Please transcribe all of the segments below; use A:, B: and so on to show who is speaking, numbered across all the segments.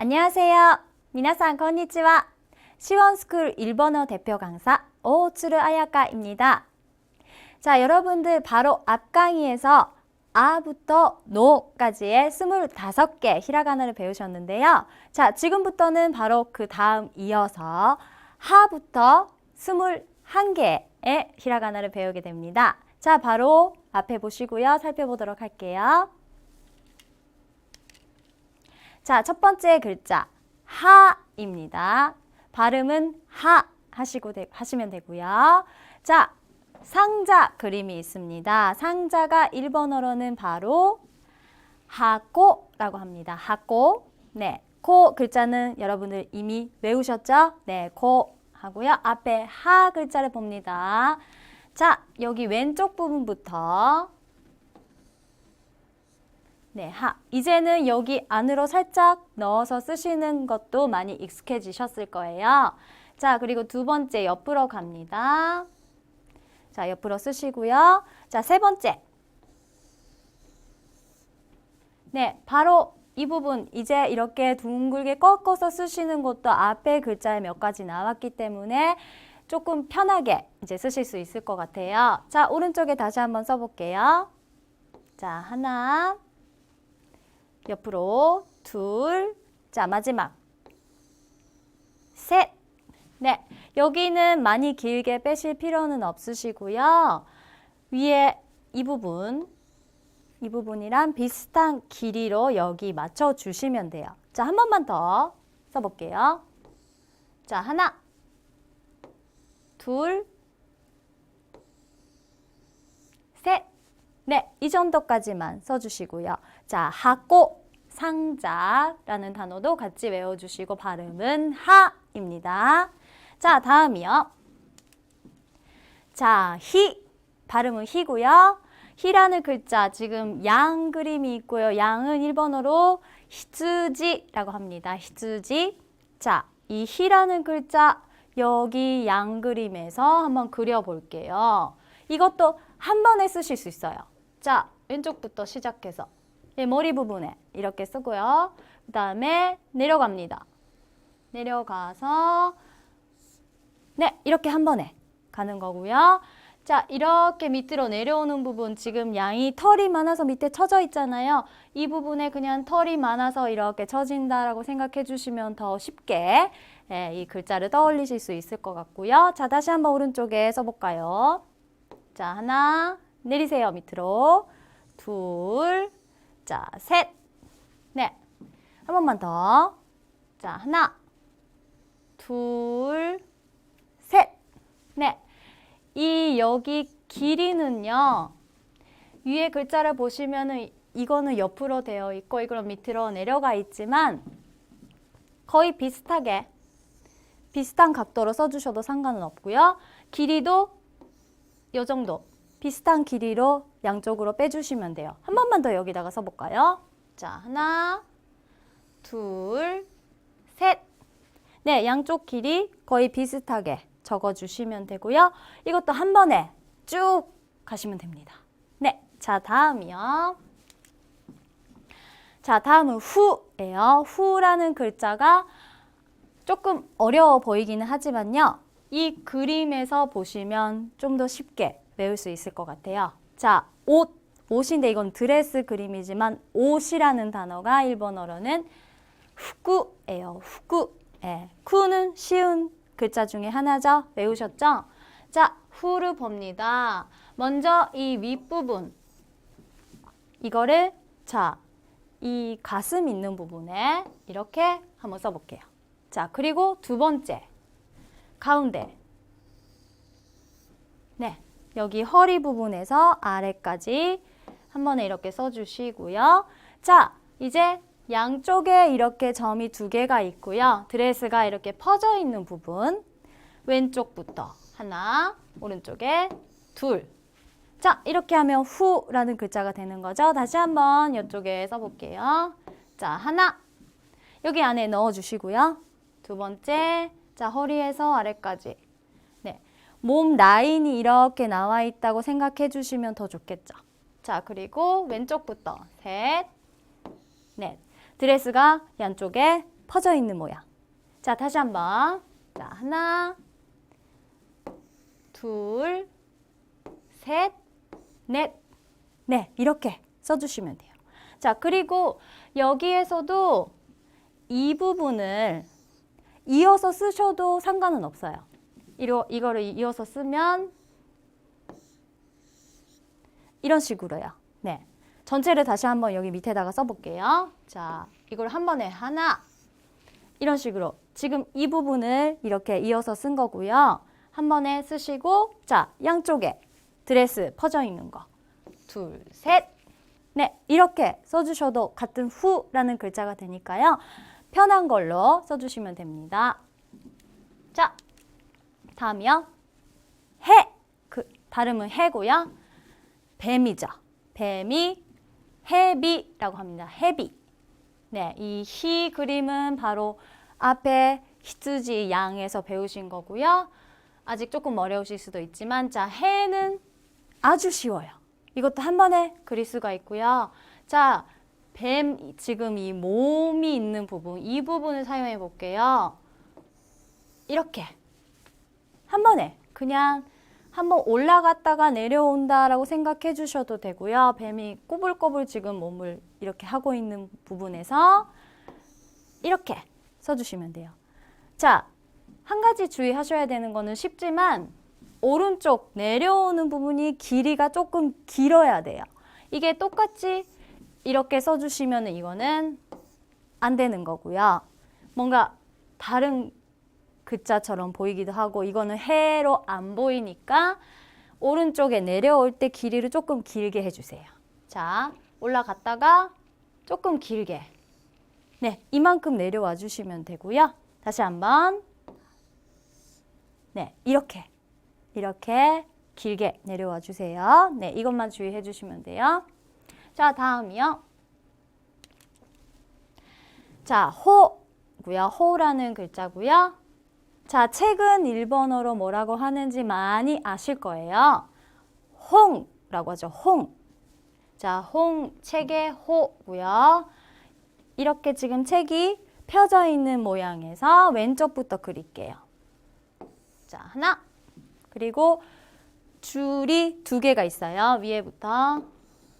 A: 안녕하세요. 皆さんこんにちは. 시원스쿨 일본어 대표 강사 오츠르 아야카입니다. 자, 여러분들 바로 앞 강의에서 아부터 노까지의 25개 히라가나를 배우셨는데요. 자, 지금부터는 바로 그 다음 이어서 하부터 21개의 히라가나를 배우게 됩니다. 자, 바로 앞에 보시고요. 살펴보도록 할게요. 자, 첫 번째 글자 하입니다. 발음은 하 하시면 되고요. 자, 상자 그림이 있습니다. 상자가 일본어로는 바로 하코라고 합니다. 하코. 네, 코 글자는 여러분들 이미 외우셨죠? 네, 코 하고요. 앞에 하 글자를 봅니다. 자, 여기 왼쪽 부분부터 네, 하. 이제는 여기 안으로 살짝 넣어서 쓰시는 것도 많이 익숙해지셨을 거예요. 자, 그리고 두 번째 옆으로 갑니다. 자, 옆으로 쓰시고요. 자, 세 번째. 네, 바로 이 부분 이제 이렇게 둥글게 꺾어서 쓰시는 것도 앞에 글자에 몇 가지 나왔기 때문에 조금 편하게 이제 쓰실 수 있을 것 같아요. 자, 오른쪽에 다시 한번 써볼게요. 자, 하나. 옆으로 둘, 자 마지막 셋. 네, 여기는 많이 길게 빼실 필요는 없으시고요. 위에 이 부분이랑 비슷한 길이로 여기 맞춰 주시면 돼요. 자, 한 번만 더 써볼게요. 자, 하나, 둘, 셋. 네, 이 정도까지만 써주시고요. 자, 하고 상자라는 단어도 같이 외워주시고 발음은 하입니다. 자, 다음이요. 자, 히. 발음은 히고요. 히라는 글자 지금 양 그림이 있고요. 양은 일본어로 히츠지라고 합니다. 히츠지. 자, 이 히라는 글자 여기 양 그림에서 한번 그려볼게요. 이것도 한 번에 쓰실 수 있어요. 자, 왼쪽부터 시작해서 머리 부분에 이렇게 쓰고요. 그 다음에 내려갑니다. 내려가서 네, 이렇게 한 번에 가는 거고요. 자, 이렇게 밑으로 내려오는 부분 지금 양이 털이 많아서 밑에 쳐져 있잖아요. 이 부분에 그냥 털이 많아서 이렇게 쳐진다라고 생각해 주시면 더 쉽게 이 글자를 떠올리실 수 있을 것 같고요. 자, 다시 한번 오른쪽에 써볼까요? 자, 하나 내리세요. 밑으로 둘, 자, 셋. 네, 한 번만 더. 자, 하나, 둘, 셋. 네, 이 여기 길이는요. 위에 글자를 보시면은 이거는 옆으로 되어 있고 이거는 밑으로 내려가 있지만 거의 비슷하게 비슷한 각도로 써주셔도 상관은 없고요. 길이도 이 정도 비슷한 길이로 양쪽으로 빼주시면 돼요. 한 번만 더 여기다가 써볼까요? 자, 하나, 둘, 셋. 네, 양쪽 길이 거의 비슷하게 적어주시면 되고요. 이것도 한 번에 쭉 가시면 됩니다. 네, 자, 다음이요. 자, 다음은 후예요. 후라는 글자가 조금 어려워 보이기는 하지만요. 이 그림에서 보시면 좀 더 쉽게 외울 수 있을 것 같아요. 자, 옷인데 이건 드레스 그림이지만 옷이라는 단어가 일본어로는 후쿠예요. 후쿠. 예, 쿠는 쉬운 글자 중에 하나죠. 외우셨죠? 자, 후를 봅니다. 먼저 이 윗부분 이거를 자, 이 가슴 있는 부분에 이렇게 한번 써볼게요. 자, 그리고 두 번째 가운데 네, 여기 허리 부분에서 아래까지 한 번에 이렇게 써주시고요. 자, 이제 양쪽에 이렇게 점이 두 개가 있고요. 드레스가 이렇게 퍼져 있는 부분 왼쪽부터 하나, 오른쪽에 둘. 자, 이렇게 하면 후라는 글자가 되는 거죠. 다시 한번 이쪽에 써볼게요. 자, 하나 여기 안에 넣어주시고요. 두 번째, 자, 허리에서 아래까지 네, 몸 라인이 이렇게 나와 있다고 생각해 주시면 더 좋겠죠. 자, 그리고 왼쪽부터 셋, 넷. 드레스가 양쪽에 퍼져 있는 모양. 자, 다시 한번. 자, 하나, 둘, 셋, 넷. 네, 이렇게 써주시면 돼요. 자, 그리고 여기에서도 이 부분을 이어서 쓰셔도 상관은 없어요. 이거를 이어서 쓰면 이런 식으로요. 네, 전체를 다시 한번 여기 밑에다가 써볼게요. 자, 이걸 한 번에 하나, 이런 식으로 지금 이 부분을 이렇게 이어서 쓴 거고요. 한 번에 쓰시고, 자, 양쪽에 드레스 퍼져 있는 거. 둘, 셋, 네, 이렇게 써주셔도 같은 후라는 글자가 되니까요. 편한 걸로 써주시면 됩니다. 자, 다음이요. 해, 발음은 해고요. 뱀이죠. 뱀이 해비라고 합니다. 해비. 네, 이 희 그림은 바로 앞에 히츠지 양에서 배우신 거고요. 아직 조금 어려우실 수도 있지만, 자, 해는 아주 쉬워요. 이것도 한 번에 그릴 수가 있고요. 자, 뱀, 지금 이 몸이 있는 부분, 이 부분을 사용해 볼게요. 이렇게 한 번에 그냥 한번 올라갔다가 내려온다라고 생각해 주셔도 되고요. 뱀이 꼬불꼬불 지금 몸을 이렇게 하고 있는 부분에서 이렇게 써주시면 돼요. 자, 한 가지 주의하셔야 되는 거는 쉽지만 오른쪽 내려오는 부분이 길이가 조금 길어야 돼요. 이게 똑같이 이렇게 써주시면 이거는 안 되는 거고요. 뭔가 다른 글자처럼 보이기도 하고, 이거는 해로 안 보이니까 오른쪽에 내려올 때 길이를 조금 길게 해주세요. 자, 올라갔다가 조금 길게. 네, 이만큼 내려와 주시면 되고요. 다시 한번. 네, 이렇게 길게 내려와 주세요. 네, 이것만 주의해 주시면 돼요. 자, 다음이요. 자, 호고요. 호라는 글자고요. 자, 책은 일본어로 뭐라고 하는지 많이 아실 거예요. 홍라고 하죠. 홍. 자, 홍, 책의 호고요. 이렇게 지금 책이 펴져 있는 모양에서 왼쪽부터 그릴게요. 자, 하나. 그리고 줄이 두 개가 있어요. 위에부터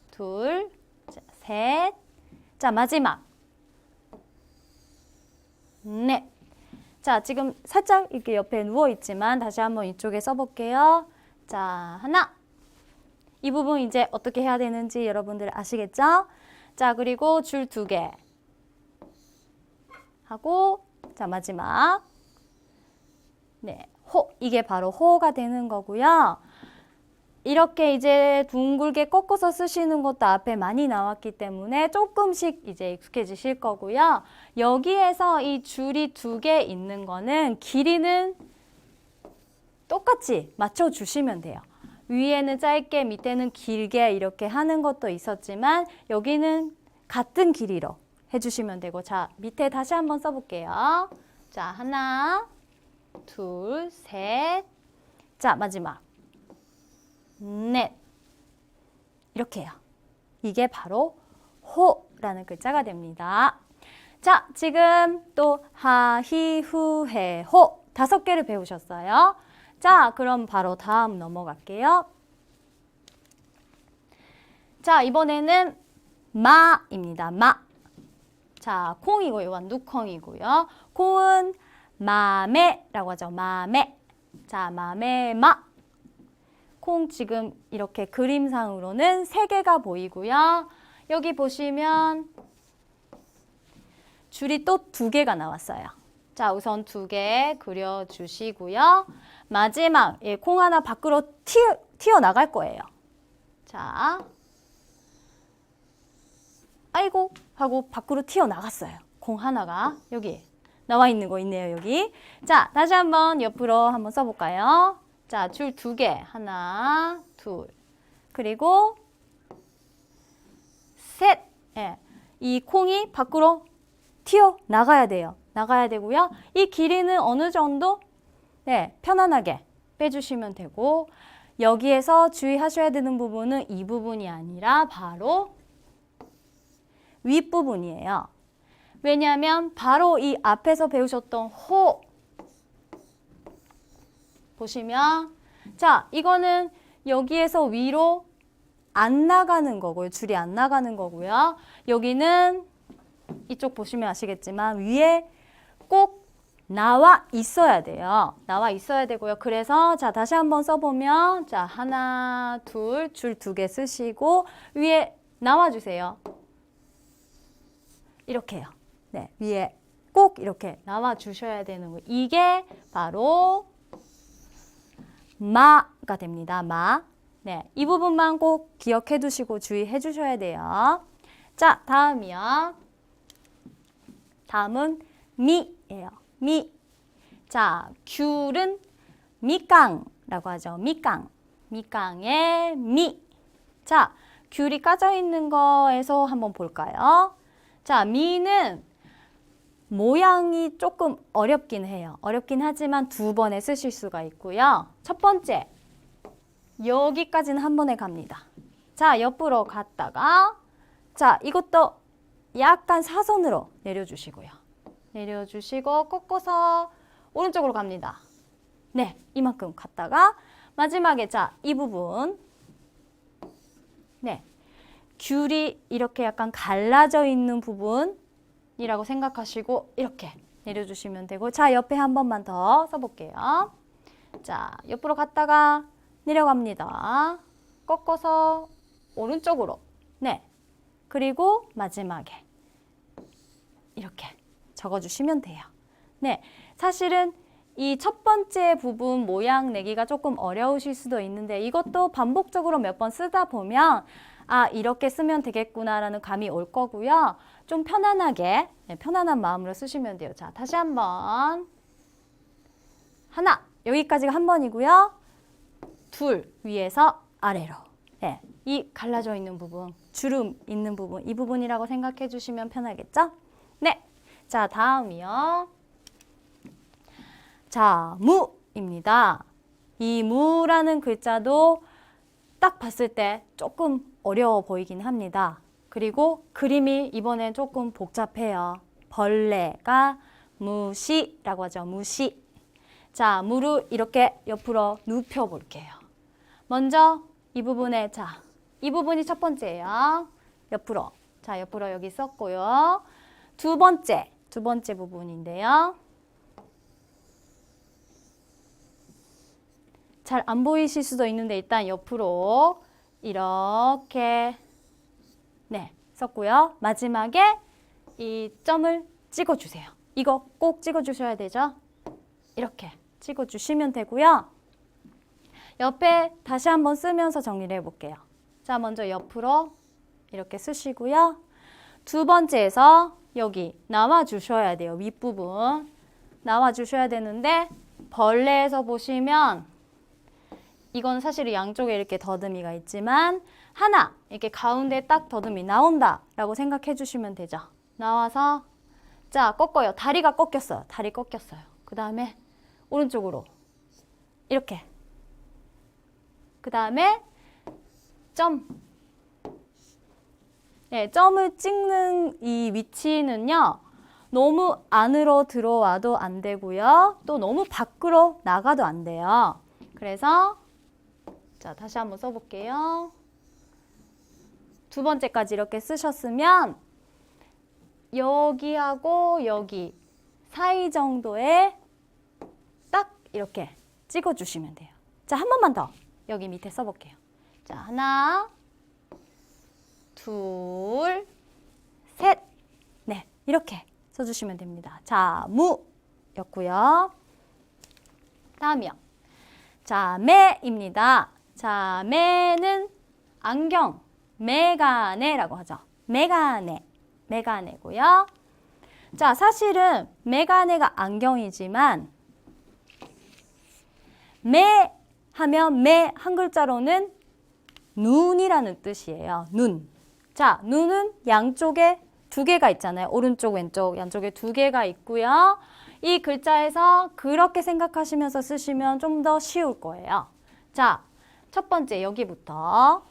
A: 둘, 자, 셋. 자, 마지막 넷. 자, 지금 살짝 이렇게 옆에 누워 있지만 다시 한번 이쪽에 써볼게요. 자, 하나. 이 부분 이제 어떻게 해야 되는지 여러분들 아시겠죠? 자, 그리고 줄 두 개 하고, 자, 마지막 네, 호. 이게 바로 호가 되는 거고요. 이렇게 이제 둥글게 꺾어서 쓰시는 것도 앞에 많이 나왔기 때문에 조금씩 이제 익숙해지실 거고요. 여기에서 이 줄이 두 개 있는 거는 길이는 똑같이 맞춰주시면 돼요. 위에는 짧게 밑에는 길게 이렇게 하는 것도 있었지만 여기는 같은 길이로 해주시면 되고, 자, 밑에 다시 한번 써볼게요. 자, 하나, 둘, 셋. 자, 마지막 넷. 이렇게 해요. 이게 바로 호라는 글자가 됩니다. 자, 지금 또 하, 히, 후, 해, 호 5개를 배우셨어요. 자, 그럼 바로 다음 넘어갈게요. 자, 이번에는 마입니다. 마. 자, 콩이고 이건 누콩이고요. 콩은 마매라고 하죠. 마매. 자, 마매, 마. 콩 지금 이렇게 그림상으로는 3개가 보이고요. 여기 보시면 줄이 또 2개가 나왔어요. 자, 우선 2개 그려주시고요. 마지막, 콩 하나 밖으로 튀어나갈 거예요. 자, 아이고 하고 밖으로 튀어나갔어요. 콩 하나가 여기 나와 있는 거 있네요. 여기. 자, 다시 한번 옆으로 한번 써볼까요? 자, 줄 2개. 하나, 둘. 그리고 셋. 예. 이 콩이 밖으로 튀어나가야 돼요. 나가야 되고요. 이 길이는 어느 정도 편안하게 빼주시면 되고, 여기에서 주의하셔야 되는 부분은 이 부분이 아니라 바로 윗부분이에요. 왜냐하면 바로 이 앞에서 배우셨던 호 보시면 자, 이거는 여기에서 위로 안 나가는 거고요. 줄이 안 나가는 거고요. 여기는 이쪽 보시면 아시겠지만 위에 꼭 나와 있어야 돼요. 나와 있어야 되고요. 그래서 자, 다시 한번 써보면 자, 하나, 둘, 줄 2개 쓰시고 위에 나와주세요. 이렇게요. 네, 위에 꼭 이렇게 나와주셔야 되는 거예요. 이게 바로 마가 됩니다. 마. 네, 이 부분만 꼭 기억해 두시고 주의해 주셔야 돼요. 자, 다음이요. 다음은 미예요. 미. 자, 귤은 미깡라고 하죠. 미깡. 미깡의 미. 자, 귤이 까져 있는 거에서 한번 볼까요? 자, 미는 모양이 조금 어렵긴 해요. 어렵긴 하지만 2번에 쓰실 수가 있고요. 첫 번째, 여기까지는 한 번에 갑니다. 자, 옆으로 갔다가 자, 이것도 약간 사선으로 내려주시고요. 내려주시고 꺾어서 오른쪽으로 갑니다. 네, 이만큼 갔다가 마지막에 자, 이 부분 네, 귤이 이렇게 약간 갈라져 있는 부분이라고 생각하시고 이렇게 내려주시면 되고 자, 옆에 한 번만 더 써볼게요. 자, 옆으로 갔다가 내려갑니다. 꺾어서 오른쪽으로 네, 그리고 마지막에 이렇게 적어주시면 돼요. 네, 사실은 이 첫 번째 부분 모양 내기가 조금 어려우실 수도 있는데 이것도 반복적으로 몇 번 쓰다 보면 아, 이렇게 쓰면 되겠구나라는 감이 올 거고요. 좀 편안하게, 네, 편안한 마음으로 쓰시면 돼요. 자, 다시 한번. 하나, 여기까지가 한 번이고요. 둘, 위에서 아래로. 네, 이 갈라져 있는 부분, 주름 있는 부분, 이 부분이라고 생각해 주시면 편하겠죠? 네, 자, 다음이요. 자, 무입니다. 이 무라는 글자도 딱 봤을 때 조금 어려워 보이긴 합니다. 그리고 그림이 이번엔 조금 복잡해요. 벌레가 무시라고 하죠. 무시. 자, 무를 이렇게 옆으로 눕혀 볼게요. 먼저 이 부분에 자, 이 부분이 첫 번째예요. 옆으로. 자, 옆으로 여기 썼고요. 두 번째 부분인데요. 잘 안 보이실 수도 있는데 일단 옆으로 이렇게 네, 썼고요. 마지막에 이 점을 찍어주세요. 이거 꼭 찍어주셔야 되죠. 이렇게 찍어주시면 되고요. 옆에 다시 한번 쓰면서 정리를 해볼게요. 자, 먼저 옆으로 이렇게 쓰시고요. 두 번째에서 여기 나와주셔야 돼요. 윗부분 나와주셔야 되는데 벌레에서 보시면 이건 사실 양쪽에 이렇게 더듬이가 있지만 하나 이렇게 가운데 딱 더듬이 나온다 라고 생각해 주시면 되죠. 나와서 자, 꺾어요. 다리가 꺾였어요. 다리 꺾였어요. 그 다음에 오른쪽으로 이렇게 그 다음에 점. 네, 점을 찍는 이 위치는요. 너무 안으로 들어와도 안 되고요. 또 너무 밖으로 나가도 안 돼요. 그래서 자, 다시 한번 써볼게요. 두 번째까지 이렇게 쓰셨으면 여기하고 여기 사이 정도에 딱 이렇게 찍어주시면 돼요. 자, 한 번만 더 여기 밑에 써볼게요. 자, 하나, 둘, 셋. 네, 이렇게 써주시면 됩니다. 자, 무였고요. 다음이요. 자, 매입니다. 자, 매는 안경, 메가네라고 하죠. 메가네, 메가네고요. 자, 사실은 메가네가 안경이지만 매 하면 매 한 글자로는 눈이라는 뜻이에요. 눈. 자, 눈은 양쪽에 2개가 있잖아요. 오른쪽, 왼쪽 양쪽에 2개가 있고요. 이 글자에서 그렇게 생각하시면서 쓰시면 좀 더 쉬울 거예요. 자, 첫 번째 여기부터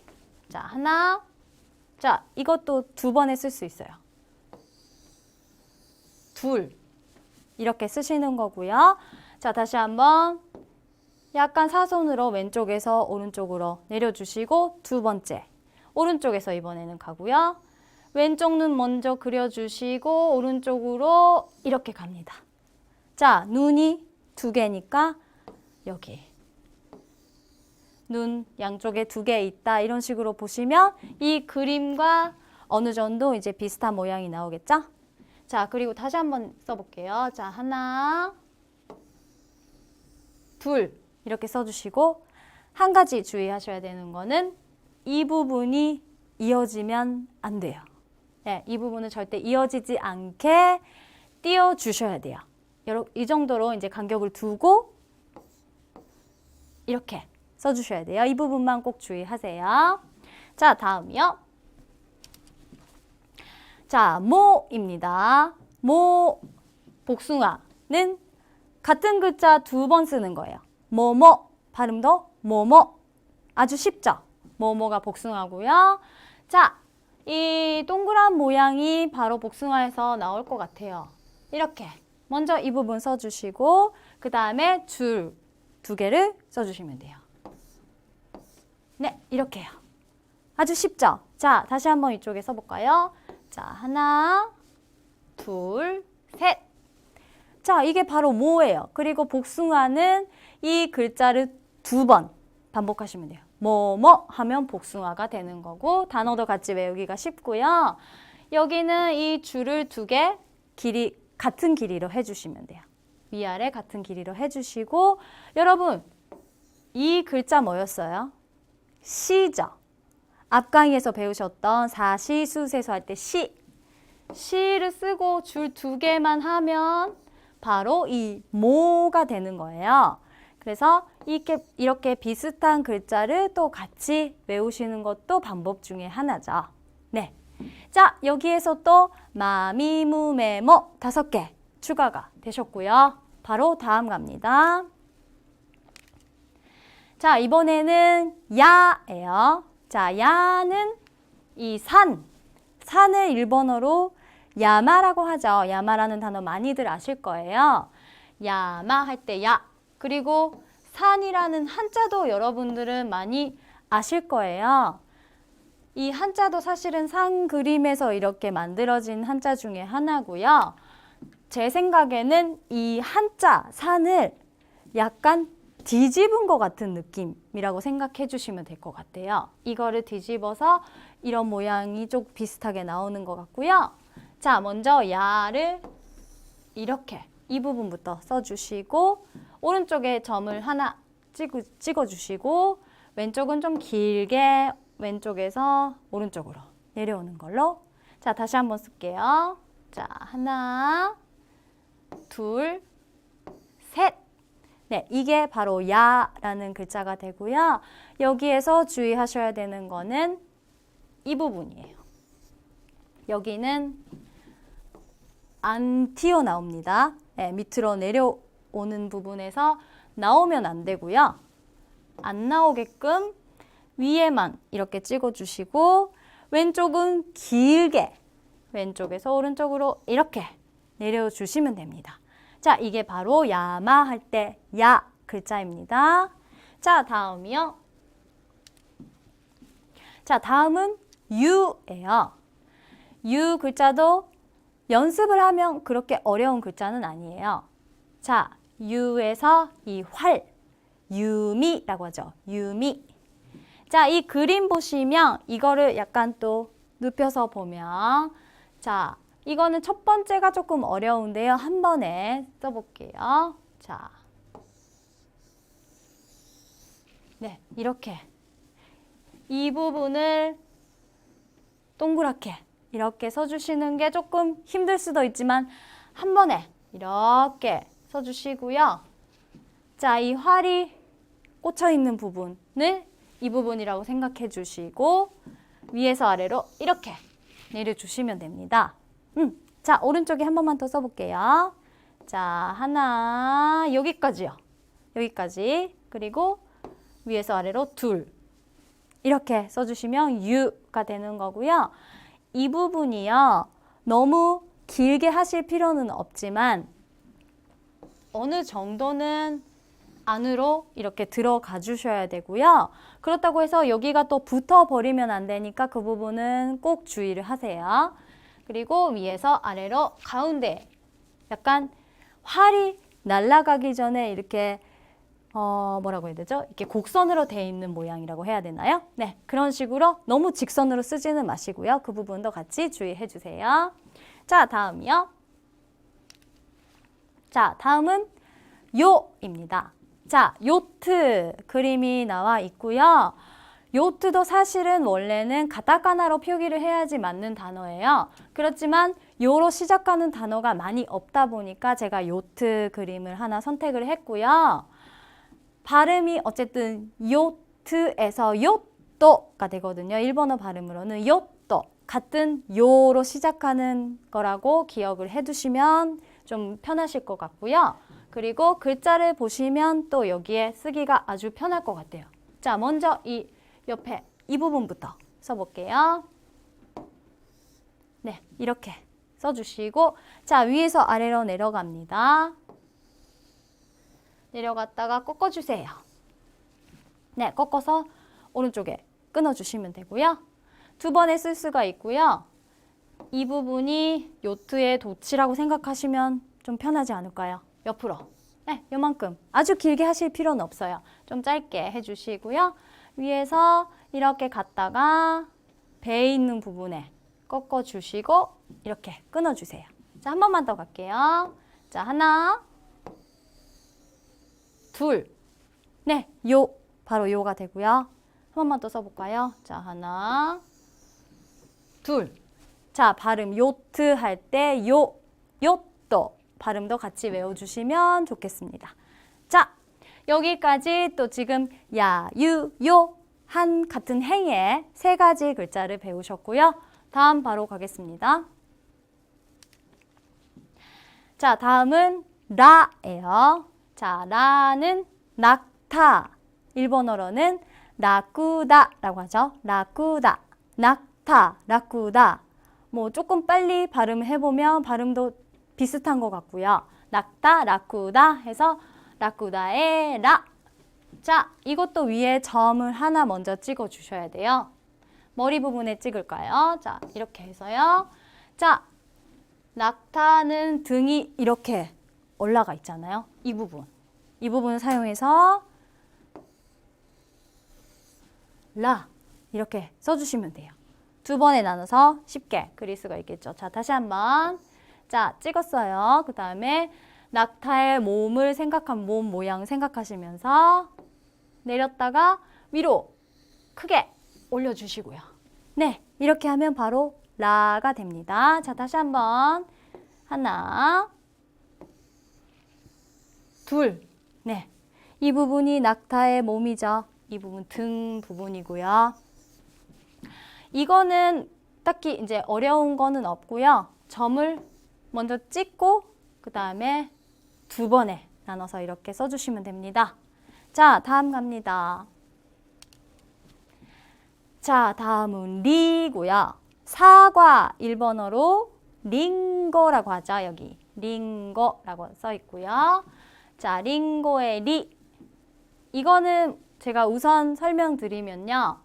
A: 자, 하나. 자, 이것도 2번에 쓸 수 있어요. 둘 이렇게 쓰시는 거고요. 자, 다시 한번 약간 사선으로 왼쪽에서 오른쪽으로 내려주시고 두 번째 오른쪽에서 이번에는 가고요. 왼쪽 눈 먼저 그려주시고 오른쪽으로 이렇게 갑니다. 자, 눈이 두 개니까 여기 눈 양쪽에 두 개 있다 이런 식으로 보시면 이 그림과 어느 정도 이제 비슷한 모양이 나오겠죠? 자, 그리고 다시 한번 써볼게요. 자, 하나, 둘 이렇게 써주시고 한 가지 주의하셔야 되는 거는 이 부분이 이어지면 안 돼요. 네, 이 부분은 절대 이어지지 않게 띄워주셔야 돼요. 이 정도로 이제 간격을 두고 이렇게 써주셔야 돼요. 이 부분만 꼭 주의하세요. 자, 다음이요. 자, 모입니다. 모, 복숭아는 같은 글자 두 번 쓰는 거예요. 뭐뭐, 발음도 뭐뭐. 아주 쉽죠? 뭐뭐가 복숭아고요. 자, 이 동그란 모양이 바로 복숭아에서 나올 것 같아요. 이렇게 먼저 이 부분 써주시고 그 다음에 줄 두 개를 써주시면 돼요. 네, 이렇게요. 아주 쉽죠? 자, 다시 한번 이쪽에 써볼까요? 자, 하나, 둘, 셋. 자, 이게 바로 뭐예요? 그리고 복숭아는 이 글자를 두 번 반복하시면 돼요. 뭐뭐 하면 복숭아가 되는 거고 단어도 같이 외우기가 쉽고요. 여기는 이 줄을 두 개 길이 같은 길이로 해주시면 돼요. 위아래 같은 길이로 해주시고 여러분 이 글자 뭐였어요? 시죠. 앞 강의에서 배우셨던 사시수세소 할 때 시. 시를 쓰고 줄 두 개만 하면 바로 이 모가 되는 거예요. 그래서 이렇게 비슷한 글자를 또 같이 외우시는 것도 방법 중에 하나죠. 네. 자, 여기에서 또 마미무메모 5개 추가가 되셨고요. 바로 다음 갑니다. 자, 이번에는 야예요. 자, 야는 이 산을 일본어로 야마라고 하죠. 야마라는 단어 많이들 아실 거예요. 야마 할 때 야. 그리고 산이라는 한자도 여러분들은 많이 아실 거예요. 이 한자도 사실은 산 그림에서 이렇게 만들어진 한자 중에 하나고요. 제 생각에는 이 한자, 산을 약간 뒤집은 것 같은 느낌이라고 생각해 주시면 될 것 같아요. 이거를 뒤집어서 이런 모양이 좀 비슷하게 나오는 것 같고요. 자, 먼저 야를 이렇게 이 부분부터 써주시고 오른쪽에 점을 하나 찍어주시고 왼쪽은 좀 길게 왼쪽에서 오른쪽으로 내려오는 걸로. 자, 다시 한번 쓸게요. 자, 하나, 둘, 셋. 네, 이게 바로 야라는 글자가 되고요. 여기에서 주의하셔야 되는 거는 이 부분이에요. 여기는 안 튀어나옵니다. 네, 밑으로 내려오는 부분에서 나오면 안 되고요. 안 나오게끔 위에만 이렇게 찍어주시고 왼쪽은 길게 왼쪽에서 오른쪽으로 이렇게 내려주시면 됩니다. 자, 이게 바로 야마 할 때 야 글자입니다. 자, 다음이요. 자, 다음은 유예요. 유 글자도 연습을 하면 그렇게 어려운 글자는 아니에요. 자, 유에서 이 활, 유미라고 하죠. 유미. 자, 이 그림 보시면 이거를 약간 또 눕혀서 보면 자, 이거는 첫 번째가 조금 어려운데요. 한 번에 써볼게요. 자, 네, 이렇게 이 부분을 동그랗게 이렇게 써주시는 게 조금 힘들 수도 있지만 한 번에 이렇게 써주시고요. 자, 이 활이 꽂혀 있는 부분을 이 부분이라고 생각해 주시고 위에서 아래로 이렇게 내려주시면 됩니다. 자, 오른쪽에 한 번만 더 써볼게요. 자, 하나, 여기까지요. 여기까지. 그리고 위에서 아래로 둘. 이렇게 써주시면 유가 되는 거고요. 이 부분이요. 너무 길게 하실 필요는 없지만 어느 정도는 안으로 이렇게 들어가 주셔야 되고요. 그렇다고 해서 여기가 또 붙어버리면 안 되니까 그 부분은 꼭 주의를 하세요. 그리고 위에서 아래로 가운데 약간 활이 날아가기 전에 이렇게 뭐라고 해야 되죠? 이렇게 곡선으로 돼 있는 모양이라고 해야 되나요? 네, 그런 식으로 너무 직선으로 쓰지는 마시고요. 그 부분도 같이 주의해 주세요. 자, 다음이요. 자, 다음은 요입니다. 자, 요트 그림이 나와 있고요. 요트도 사실은 원래는 가타카나로 표기를 해야지 맞는 단어예요. 그렇지만 요로 시작하는 단어가 많이 없다 보니까 제가 요트 그림을 하나 선택을 했고요. 발음이 어쨌든 요트에서 요또가 되거든요. 일본어 발음으로는 요또, 같은 요로 시작하는 거라고 기억을 해두시면 좀 편하실 것 같고요. 그리고 글자를 보시면 또 여기에 쓰기가 아주 편할 것 같아요. 자, 먼저 이 옆에 이 부분부터 써볼게요. 네, 이렇게 써주시고, 자, 위에서 아래로 내려갑니다. 내려갔다가 꺾어주세요. 네, 꺾어서 오른쪽에 끊어주시면 되고요. 두 번에 쓸 수가 있고요. 이 부분이 요트의 돛이라고 생각하시면 좀 편하지 않을까요? 옆으로. 네, 요만큼. 아주 길게 하실 필요는 없어요. 좀 짧게 해주시고요. 위에서 이렇게 갔다가 배에 있는 부분에 꺾어주시고 이렇게 끊어주세요. 자, 한 번만 더 갈게요. 자, 하나, 둘. 네, 요. 바로 요가 되고요. 한 번만 더 써볼까요? 자, 하나, 둘. 자, 발음 요트 할 때 요, 요또. 발음도 같이 외워주시면 좋겠습니다. 자, 여기까지 또 지금 야, 유, 요 한 같은 행의 세 가지 글자를 배우셨고요. 다음 바로 가겠습니다. 자, 다음은 라예요. 자, 라는 낙타. 일본어로는 라쿠다라고 하죠. 라쿠다, 낙타, 라쿠다. 뭐 조금 빨리 발음해보면 발음도 비슷한 것 같고요. 낙타, 라쿠다 해서 라쿠다의 라. 자, 이것도 위에 점을 하나 먼저 찍어 주셔야 돼요. 머리 부분에 찍을까요? 자, 이렇게 해서요. 자, 낙타는 등이 이렇게 올라가 있잖아요. 이 부분. 이 부분을 사용해서 라 이렇게 써주시면 돼요. 두 번에 나눠서 쉽게 그릴 수가 있겠죠. 자, 다시 한번. 자, 찍었어요. 그 다음에 낙타의 몸을 생각한 몸 모양 생각하시면서 내렸다가 위로 크게 올려주시고요. 네, 이렇게 하면 바로 라가 됩니다. 자, 다시 한번. 하나, 둘. 네, 이 부분이 낙타의 몸이죠. 이 부분 등 부분이고요. 이거는 딱히 이제 어려운 거는 없고요. 점을 먼저 찍고 그 다음에 두 번에 나눠서 이렇게 써주시면 됩니다. 자, 다음 갑니다. 자, 다음은 리고요. 사과 일본어로 링고라고 하죠. 여기 링고라고 써 있고요. 자, 링고의 리. 이거는 제가 우선 설명드리면요.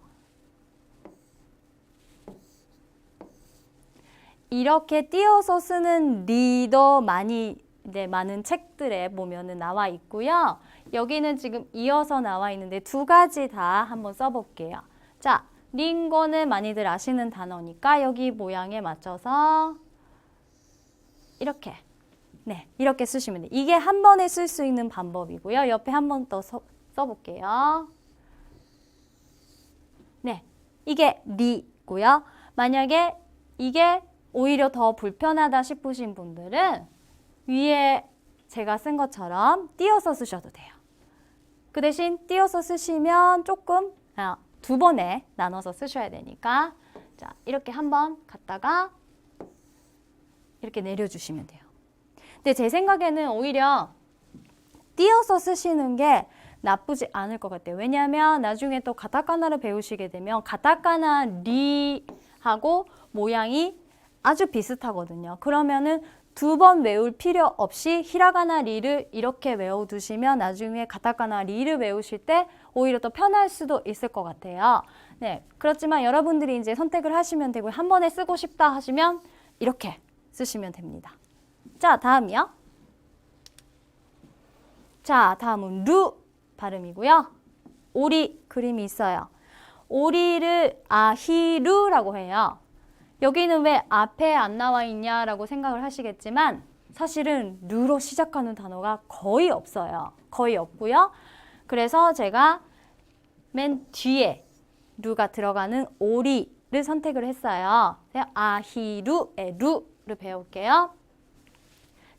A: 이렇게 띄어서 쓰는 리도 많은 책들에 보면은 나와 있고요. 여기는 지금 이어서 나와 있는데 두 가지 다 한번 써볼게요. 자, 링고는 많이들 아시는 단어니까 여기 모양에 맞춰서 이렇게, 네, 이렇게 쓰시면 돼요. 이게 한 번에 쓸 수 있는 방법이고요. 옆에 한 번 더 써볼게요. 네, 이게 리고요. 만약에 이게 오히려 더 불편하다 싶으신 분들은 위에 제가 쓴 것처럼 띄어서 쓰셔도 돼요. 그 대신 띄어서 쓰시면 조금 두 번에 나눠서 쓰셔야 되니까 자, 이렇게 한번 갔다가 이렇게 내려주시면 돼요. 근데 제 생각에는 오히려 띄어서 쓰시는 게 나쁘지 않을 것 같아요. 왜냐하면 나중에 또 가타카나를 배우시게 되면 가타카나 리하고 모양이 아주 비슷하거든요. 그러면은 두 번 외울 필요 없이 히라가나 리를 이렇게 외워두시면 나중에 가타카나 리를 외우실 때 오히려 더 편할 수도 있을 것 같아요. 네, 그렇지만 여러분들이 이제 선택을 하시면 되고요. 한 번에 쓰고 싶다 하시면 이렇게 쓰시면 됩니다. 자, 다음이요. 자, 다음은 루 발음이고요. 오리 그림이 있어요. 오리를 아히루라고 해요. 여기는 왜 앞에 안 나와 있냐라고 생각을 하시겠지만 사실은 루로 시작하는 단어가 거의 없어요. 거의 없고요. 그래서 제가 맨 뒤에 루가 들어가는 오리를 선택을 했어요. 아히루의 루를 배울게요.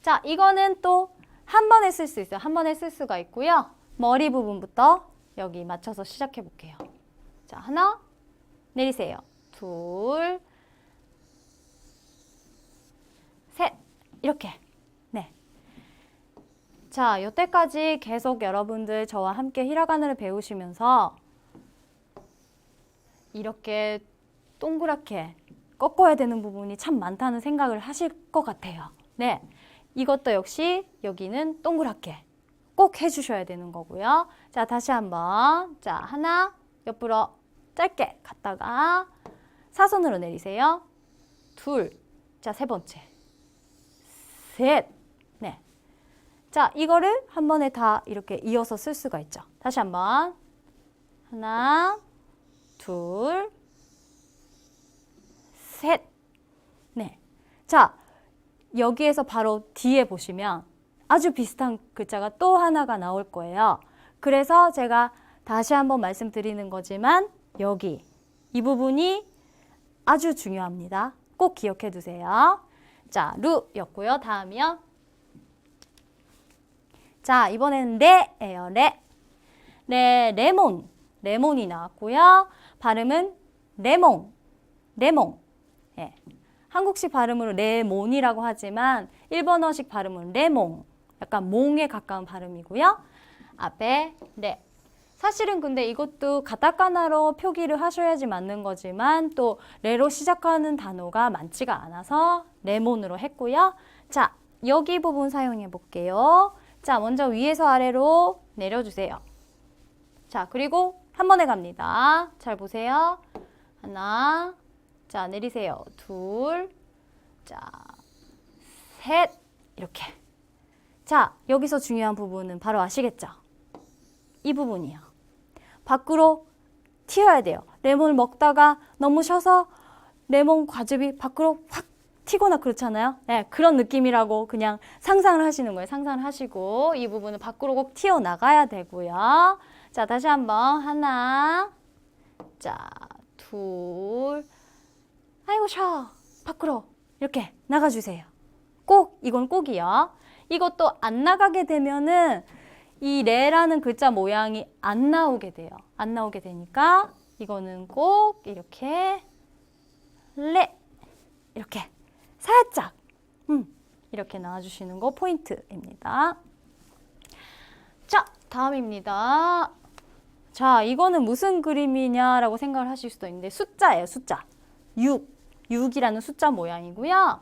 A: 자, 이거는 또 한 번에 쓸 수 있어요. 한 번에 쓸 수가 있고요. 머리 부분부터 여기 맞춰서 시작해 볼게요. 자, 하나 내리세요. 둘, 셋, 이렇게. 네. 자, 여태까지 계속 여러분들 저와 함께 히라가나를 배우시면서 이렇게 동그랗게 꺾어야 되는 부분이 참 많다는 생각을 하실 것 같아요. 네. 이것도 역시 여기는 동그랗게 꼭 해주셔야 되는 거고요. 자, 다시 한번. 자, 하나, 옆으로 짧게 갔다가 사선으로 내리세요. 둘, 자, 세 번째. 셋, 네. 자, 이거를 한 번에 다 이렇게 이어서 쓸 수가 있죠. 다시 한번. 하나, 둘, 셋, 네. 자, 여기에서 바로 뒤에 보시면 아주 비슷한 글자가 또 하나가 나올 거예요. 그래서 제가 다시 한번 말씀드리는 거지만 여기 이 부분이 아주 중요합니다. 꼭 기억해 두세요. 자, 루였고요. 다음이요. 자, 이번에는 레예요. 레. 네, 레몬. 레몬이 나왔고요. 발음은 레몽. 레몽. 예. 한국식 발음으로 레몬이라고 하지만 일본어식 발음은 레몽. 약간 몽에 가까운 발음이고요. 앞에 레. 사실은 근데 이것도 가타카나로 표기를 하셔야지 맞는 거지만 또 레로 시작하는 단어가 많지가 않아서 레몬으로 했고요. 자, 여기 부분 사용해 볼게요. 자, 먼저 위에서 아래로 내려주세요. 자, 그리고 한 번에 갑니다. 잘 보세요. 하나, 자, 내리세요. 둘, 자, 셋, 이렇게. 자, 여기서 중요한 부분은 바로 아시겠죠? 이 부분이요. 밖으로 튀어야 돼요. 레몬을 먹다가 너무 쉬어서 레몬 과즙이 밖으로 확 튀거나 그렇잖아요. 네, 그런 느낌이라고 그냥 상상을 하시는 거예요. 상상을 하시고 이 부분은 밖으로 꼭 튀어나가야 되고요. 자, 다시 한번 하나, 자, 둘, 아이고 쉬어. 밖으로 이렇게 나가주세요. 꼭, 이건 꼭이요. 이것도 안 나가게 되면은 이 레라는 글자 모양이 안 나오게 돼요. 안 나오게 되니까 이거는 꼭 이렇게 레 이렇게 살짝 이렇게 나와주시는 거 포인트입니다. 자, 다음입니다. 자, 이거는 무슨 그림이냐라고 생각을 하실 수도 있는데 숫자예요. 숫자. 6이라는 숫자 모양이고요.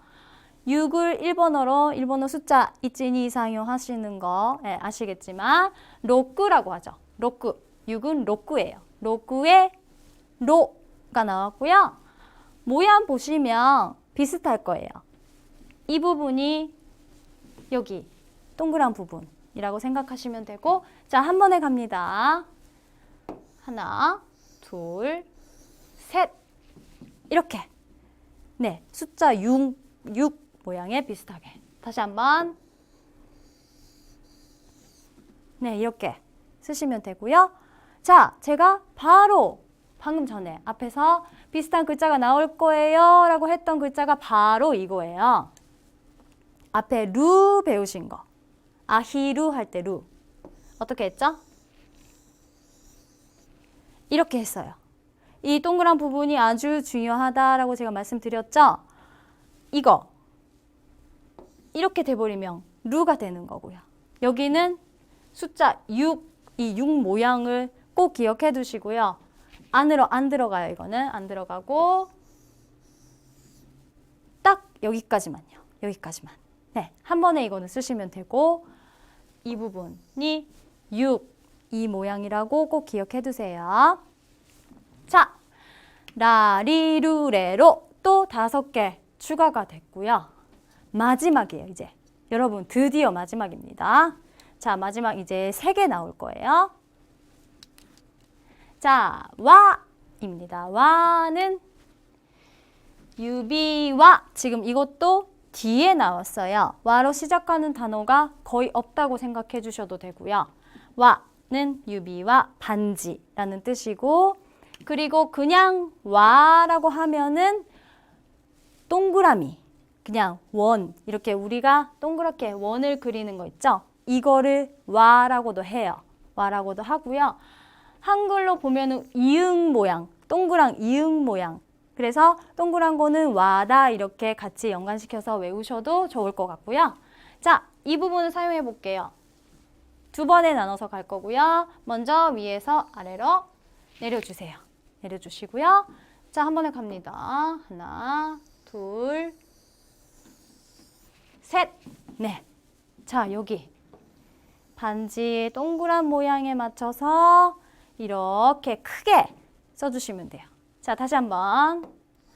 A: 6을 일본어로 일본어 숫자 이치니 이상요 하시는 거 아시겠지만 로쿠라고 하죠. 로쿠. 6은 로쿠예요. 로쿠에 로가 나왔고요. 모양 보시면 비슷할 거예요. 이 부분이 여기 동그란 부분이라고 생각하시면 되고 자, 한 번에 갑니다. 하나, 둘, 셋 이렇게 네, 숫자 6 모양에 비슷하게 다시 한번 네, 이렇게 쓰시면 되고요. 자, 제가 바로 방금 전에 앞에서 비슷한 글자가 나올 거예요 라고 했던 글자가 바로 이거예요. 앞에 루 배우신 거. 아히루 할 때 루. 어떻게 했죠? 이렇게 했어요. 이 동그란 부분이 아주 중요하다라고 제가 말씀드렸죠? 이거. 이렇게 돼버리면 루가 되는 거고요. 여기는 숫자 6, 이 6 모양을 꼭 기억해 두시고요. 안으로 안 들어가요. 이거는 안 들어가고 딱 여기까지만요. 여기까지만. 네, 한 번에 이거는 쓰시면 되고 이 부분이 6, 이 모양이라고 꼭 기억해 두세요. 자, 라리루레로 또 5개 추가가 됐고요. 마지막이에요, 이제. 여러분, 드디어 마지막입니다. 자, 마지막 이제 3개 나올 거예요. 자, 와입니다. 와는 유비와, 지금 이것도 뒤에 나왔어요. 와로 시작하는 단어가 거의 없다고 생각해 주셔도 되고요. 와는 유비와 반지라는 뜻이고, 그리고 그냥 와라고 하면은 동그라미, 그냥 원, 이렇게 우리가 동그랗게 원을 그리는 거 있죠? 이거를 와라고도 해요. 와라고도 하고요. 한글로 보면은 이응 모양, 동그란 이응 모양. 그래서 동그란 거는 와다 이렇게 같이 연관시켜서 외우셔도 좋을 것 같고요. 자, 이 부분을 사용해 볼게요. 2번에 나눠서 갈 거고요. 먼저 위에서 아래로 내려주세요. 내려주시고요. 자, 한 번에 갑니다. 하나, 둘, 셋, 넷. 자, 여기 반지 동그란 모양에 맞춰서 이렇게 크게 써주시면 돼요. 자, 다시 한번.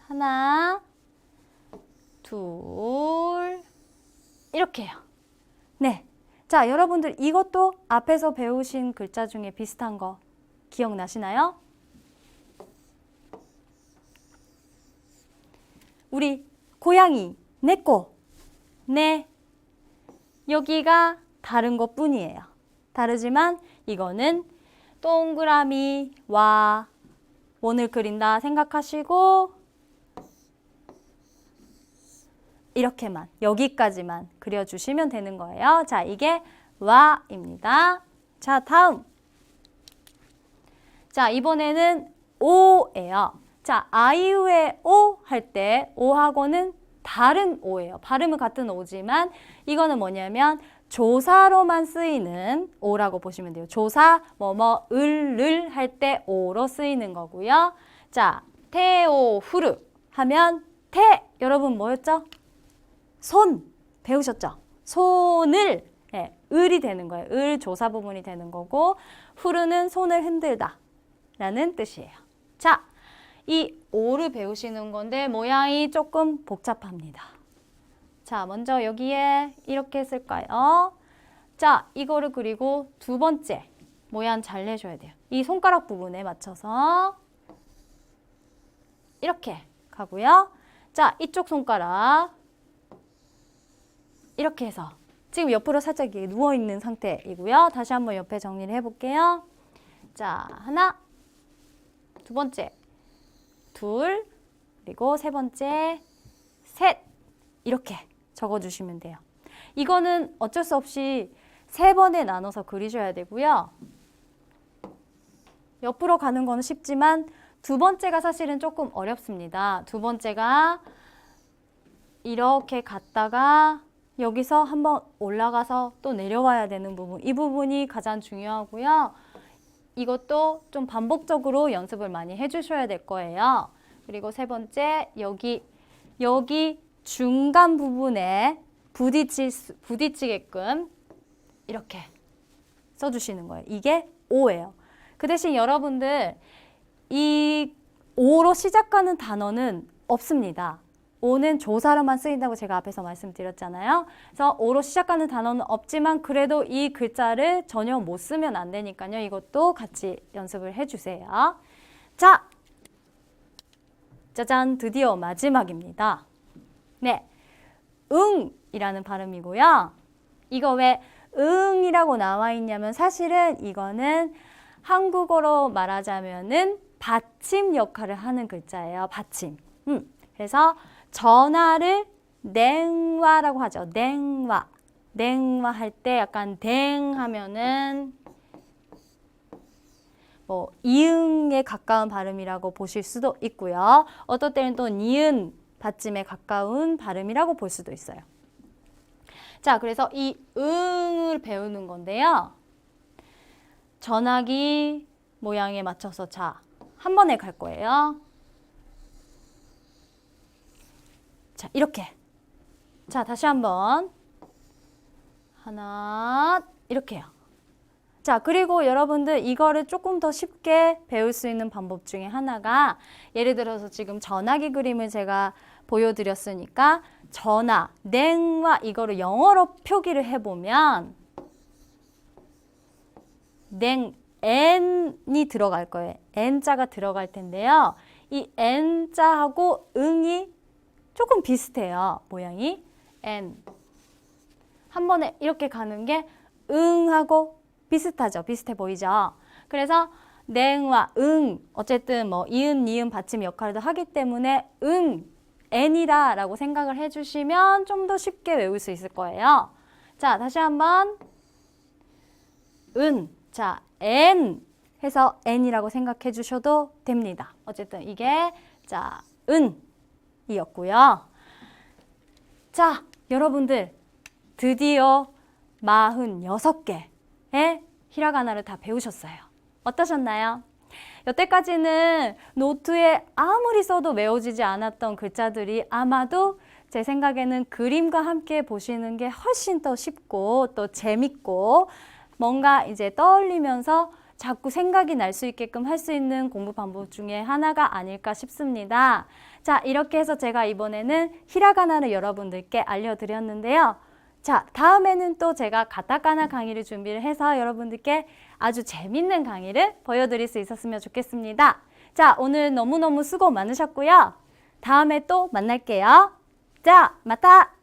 A: 하나, 둘, 이렇게요. 네. 자, 여러분들 이것도 앞에서 배우신 글자 중에 비슷한 거 기억나시나요? 우리 고양이, 내꺼, 네. 여기가 다른 것 뿐이에요. 다르지만 이거는 동그라미, 와, 원을 그린다 생각하시고 이렇게만, 여기까지만 그려주시면 되는 거예요. 자, 이게 와입니다. 자, 다음. 자, 이번에는 오예요. 자, 아이유의 오 할 때 오하고는 다른 오예요. 발음은 같은 오지만 이거는 뭐냐면 조사로만 쓰이는 오라고 보시면 돼요. 조사, 뭐뭐, 을 할 때 오로 쓰이는 거고요. 자, 테오후르 하면 테, 여러분 뭐였죠? 손, 배우셨죠? 손을, 네, 을이 되는 거예요. 을 조사 부분이 되는 거고 후르는 손을 흔들다 라는 뜻이에요. 자, 이 오를 배우시는 건데 모양이 조금 복잡합니다. 자, 먼저 여기에 이렇게 쓸까요? 자, 이거를 그리고 2번째 모양 잘 내셔야 돼요. 이 손가락 부분에 맞춰서 이렇게 가고요. 자, 이쪽 손가락 이렇게 해서 지금 옆으로 살짝 누워있는 상태이고요. 다시 한번 옆에 정리를 해볼게요. 자, 하나, 2번째, 둘, 그리고 3번째, 셋, 이렇게 적어주시면 돼요. 이거는 어쩔 수 없이 3번에 나눠서 그리셔야 되고요. 옆으로 가는 거는 쉽지만 2번째가 사실은 조금 어렵습니다. 2번째가 이렇게 갔다가 여기서 한번 올라가서 또 내려와야 되는 부분, 이 부분이 가장 중요하고요. 이것도 좀 반복적으로 연습을 많이 해주셔야 될 거예요. 그리고 3번째, 여기 중간 부분에 부딪히게끔 이렇게 써주시는 거예요. 이게 오예요. 그 대신 여러분들 이 오로 시작하는 단어는 없습니다. 오는 조사로만 쓰인다고 제가 앞에서 말씀드렸잖아요. 그래서 오로 시작하는 단어는 없지만 그래도 이 글자를 전혀 못 쓰면 안 되니까요. 이것도 같이 연습을 해주세요. 자, 짜잔, 드디어 마지막입니다. 네, 응이라는 발음이고요. 이거 왜 응이라고 나와 있냐면 사실은 이거는 한국어로 말하자면은 받침 역할을 하는 글자예요. 받침. 그래서 전화를 냉화라고 하죠. 냉화. 냉화 할 때 약간 댕 하면은 뭐 이응에 가까운 발음이라고 보실 수도 있고요. 어떨 때는 또 니은 받침에 가까운 발음이라고 볼 수도 있어요. 자, 그래서 이 응을 배우는 건데요. 전화기 모양에 맞춰서 자, 한 번에 갈 거예요. 자, 이렇게 자, 다시 한번. 하나, 이렇게요. 자, 그리고 여러분들 이거를 조금 더 쉽게 배울 수 있는 방법 중에 하나가 예를 들어서 지금 전화기 그림을 제가 보여드렸으니까 전화, 냉과 이거를 영어로 표기를 해보면 냉, n이 들어갈 거예요. n자가 들어갈 텐데요. 이 n자하고 응이 조금 비슷해요. 모양이 n. 한 번에 이렇게 가는 게 응하고 비슷하죠. 비슷해 보이죠. 그래서 냉과 응, 어쨌든 뭐 이은, 니은 받침 역할도 하기 때문에 응, n이다 라고 생각을 해주시면 좀 더 쉽게 외울 수 있을 거예요. 자, 다시 한번 은, 자, n 해서 n이라고 생각해 주셔도 됩니다. 어쨌든 이게 자, 은이었고요. 자, 여러분들 드디어 46개의 히라가나를 다 배우셨어요. 어떠셨나요? 여태까지는 노트에 아무리 써도 외워지지 않았던 글자들이 아마도 제 생각에는 그림과 함께 보시는 게 훨씬 더 쉽고 또 재밌고 뭔가 이제 떠올리면서 자꾸 생각이 날 수 있게끔 할 수 있는 공부 방법 중에 하나가 아닐까 싶습니다. 자, 이렇게 해서 제가 이번에는 히라가나를 여러분들께 알려드렸는데요. 자, 다음에는 또 제가 가타카나 강의를 준비를 해서 여러분들께 아주 재밌는 강의를 보여드릴 수 있었으면 좋겠습니다. 자, 오늘 너무너무 수고 많으셨고요. 다음에 또 만날게요. 자, 마타!